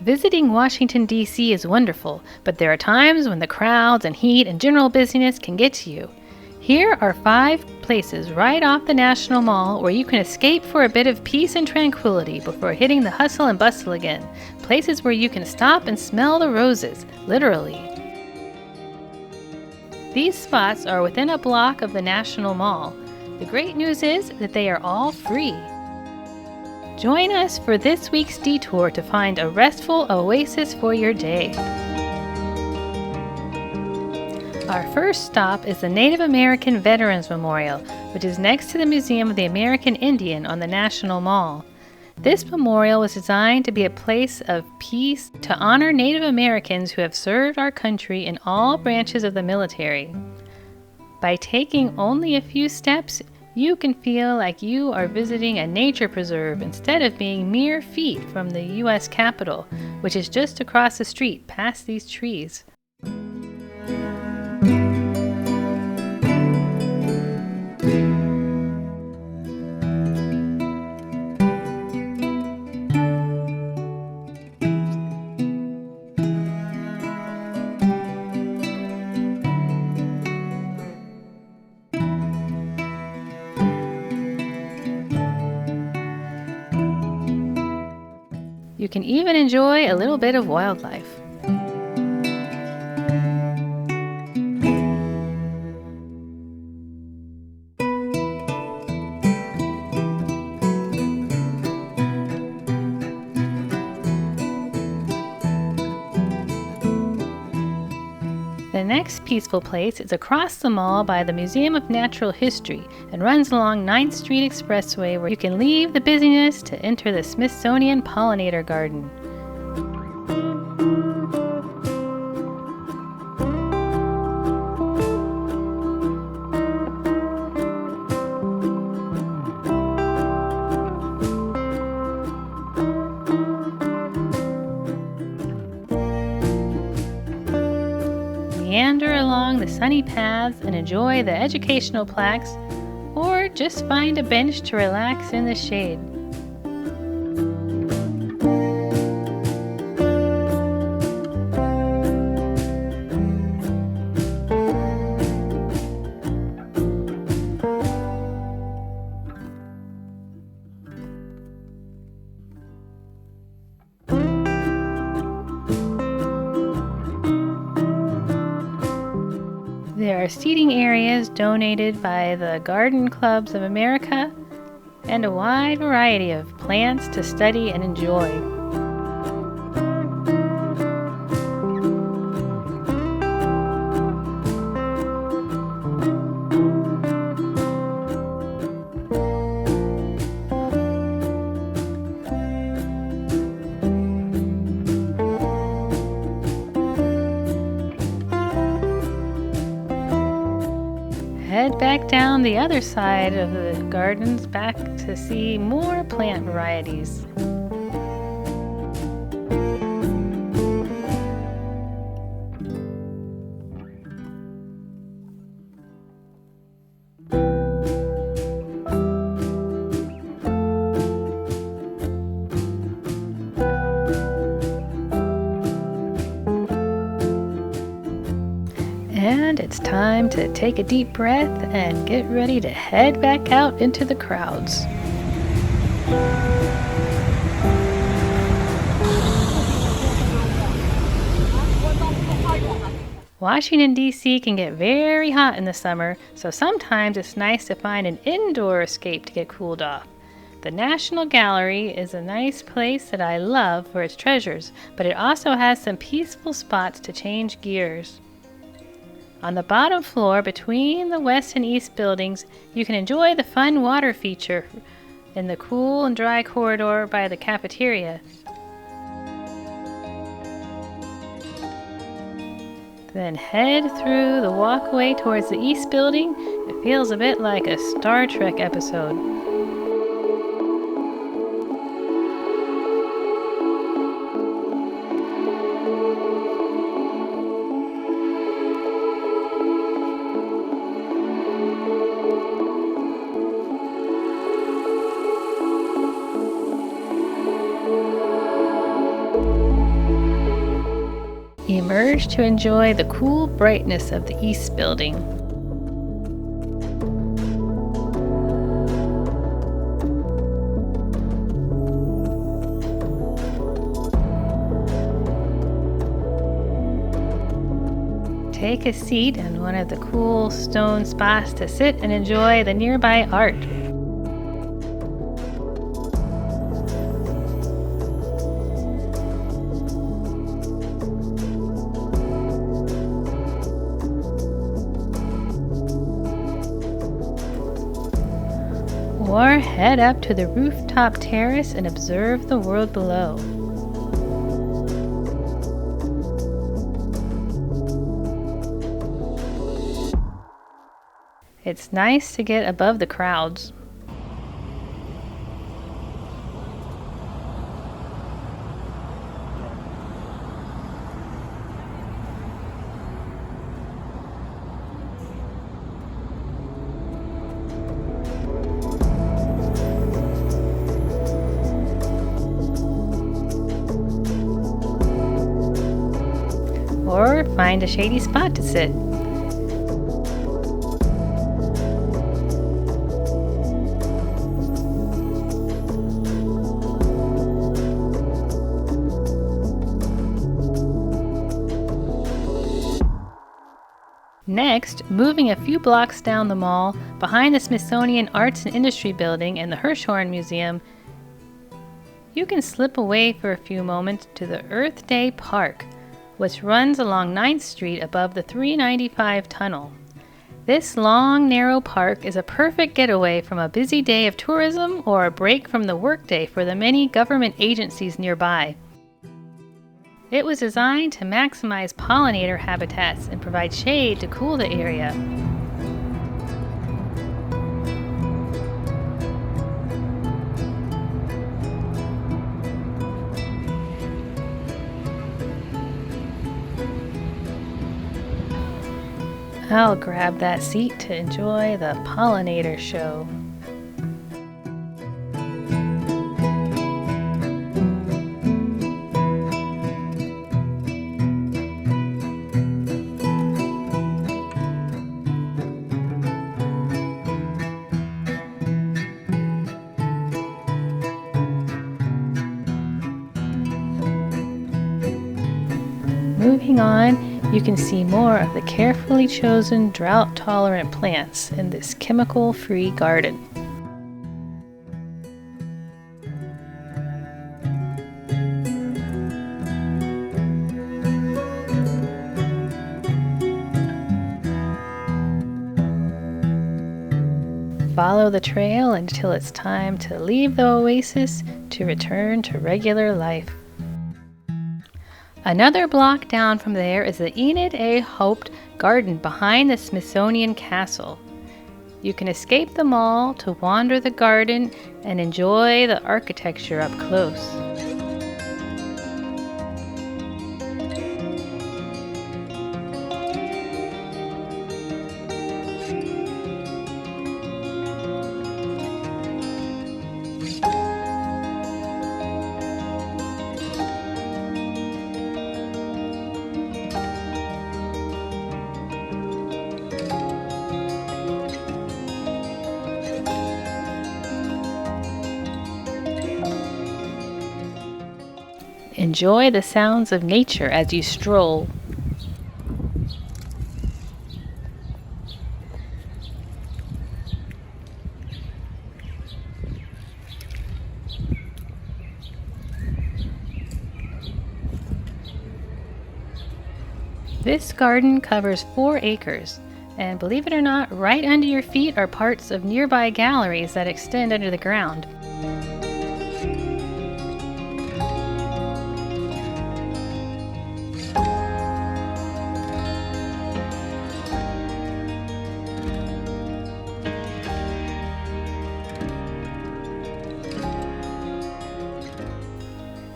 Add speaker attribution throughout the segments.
Speaker 1: Visiting Washington, D.C. is wonderful, but there are times when the crowds and heat and general busyness can get to you. Here are 5 places right off the National Mall where you can escape for a bit of peace and tranquility before hitting the hustle and bustle again. Places where you can stop and smell the roses, literally. These spots are within a block of the National Mall. The great news is that they are all free. Join us for this week's detour to find a restful oasis for your day. Our first stop is the Native American Veterans Memorial, which is next to the Museum of the American Indian on the National Mall. This memorial was designed to be a place of peace to honor Native Americans who have served our country in all branches of the military. By taking only a few steps, you can feel like you are visiting a nature preserve instead of being mere feet from the U.S. Capitol, which is just across the street past these trees. You can even enjoy a little bit of wildlife. The next peaceful place is across the mall by the Museum of Natural History and runs along 9th Street Expressway, where you can leave the busyness to enter the Smithsonian Pollinator Garden. Meander along the sunny paths and enjoy the educational plaques, or just find a bench to relax in the shade. There are seating areas donated by the Garden Clubs of America and a wide variety of plants to study and enjoy. Head back down the other side of the gardens back to see more plant varieties. And it's time to take a deep breath and get ready to head back out into the crowds. Washington, D.C. can get very hot in the summer, so sometimes it's nice to find an indoor escape to get cooled off. The National Gallery is a nice place that I love for its treasures, but it also has some peaceful spots to change gears. On the bottom floor, between the west and east buildings, you can enjoy the fun water feature in the cool and dry corridor by the cafeteria. Then head through the walkway towards the east building. It feels a bit like a Star Trek episode. Emerge to enjoy the cool brightness of the East Building. Take a seat in one of the cool stone spots to sit and enjoy the nearby art. Or head up to the rooftop terrace and observe the world below. It's nice to get above the crowds. Or find a shady spot to sit. Next, moving a few blocks down the mall, behind the Smithsonian Arts and Industry Building and the Hirshhorn Museum, you can slip away for a few moments to the Earth Day Park, which runs along 9th Street above the 395 tunnel. This long, narrow park is a perfect getaway from a busy day of tourism or a break from the workday for the many government agencies nearby. It was designed to maximize pollinator habitats and provide shade to cool the area. I'll grab that seat to enjoy the pollinator show. Moving on, you can see more of the carefully chosen drought-tolerant plants in this chemical-free garden. Follow the trail until it's time to leave the oasis to return to regular life. Another block down from there is the Enid Haupt garden behind the Smithsonian Castle. You can escape the mall to wander the garden and enjoy the architecture up close. Enjoy the sounds of nature as you stroll. This garden covers 4 acres, and believe it or not, right under your feet are parts of nearby galleries that extend under the ground.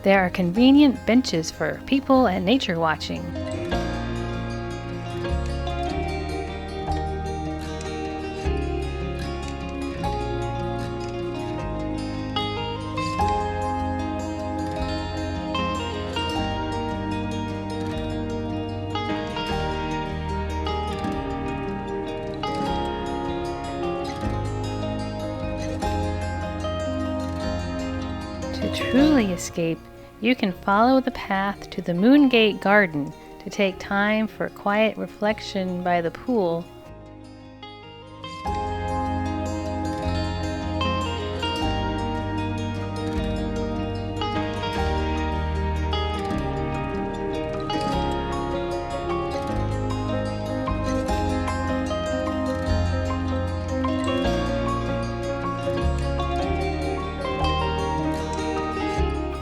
Speaker 1: There are convenient benches for people and nature watching. truly escape, you can follow the path to the Moongate Garden to take time for quiet reflection by the pool.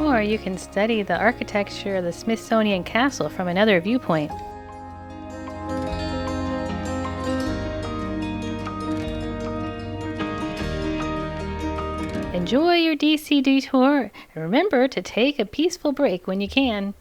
Speaker 1: Or you can study the architecture of the Smithsonian castle from another viewpoint. Enjoy your DC detour, and remember to take a peaceful break when you can.